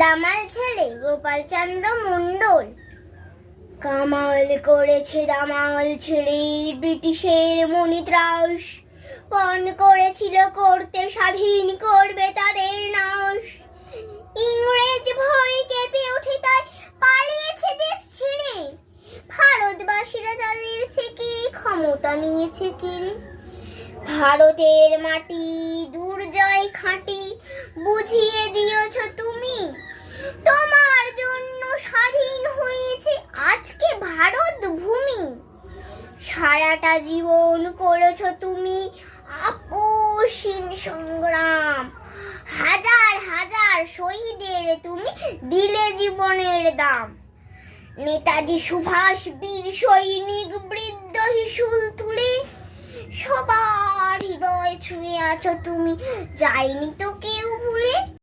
দামাল ছেলে গোপালচন্দ্র মণ্ডল। কামাল করেছে দামাল ছেলে, ব্রিটিশের মণিত্রাস পণ করেছিল করতে, স্বাধীন করবে তাদের নাশ। ইংরেজ ভয় কেঁপে ওঠে, তাই পালিয়েছে দেশ ছেড়ে। ভারতবাসীরা তাদের থেকে ক্ষমতা নিয়েছে কেড়ে। ভারতের মাটি দুর্জয় খাঁটি, বুঝিয়ে দিয়েছ তুমি। তোমার জন্য স্বাধীন হয়েছে আজকে ভারত ভূমি। সারাটা জীবন করেছ তুমি আপোষহীন সংগ্রাম। হাজার হাজার শহীদের তুমি দিলে জীবনের দাম। নেতাজি সুভাষ বীর সৈনিক বৃদ্ধ হিসুল তুলে, সবার হৃদয় ছুঁয়ে আছো তুমি, যায়নি তো কেউ ভুলে।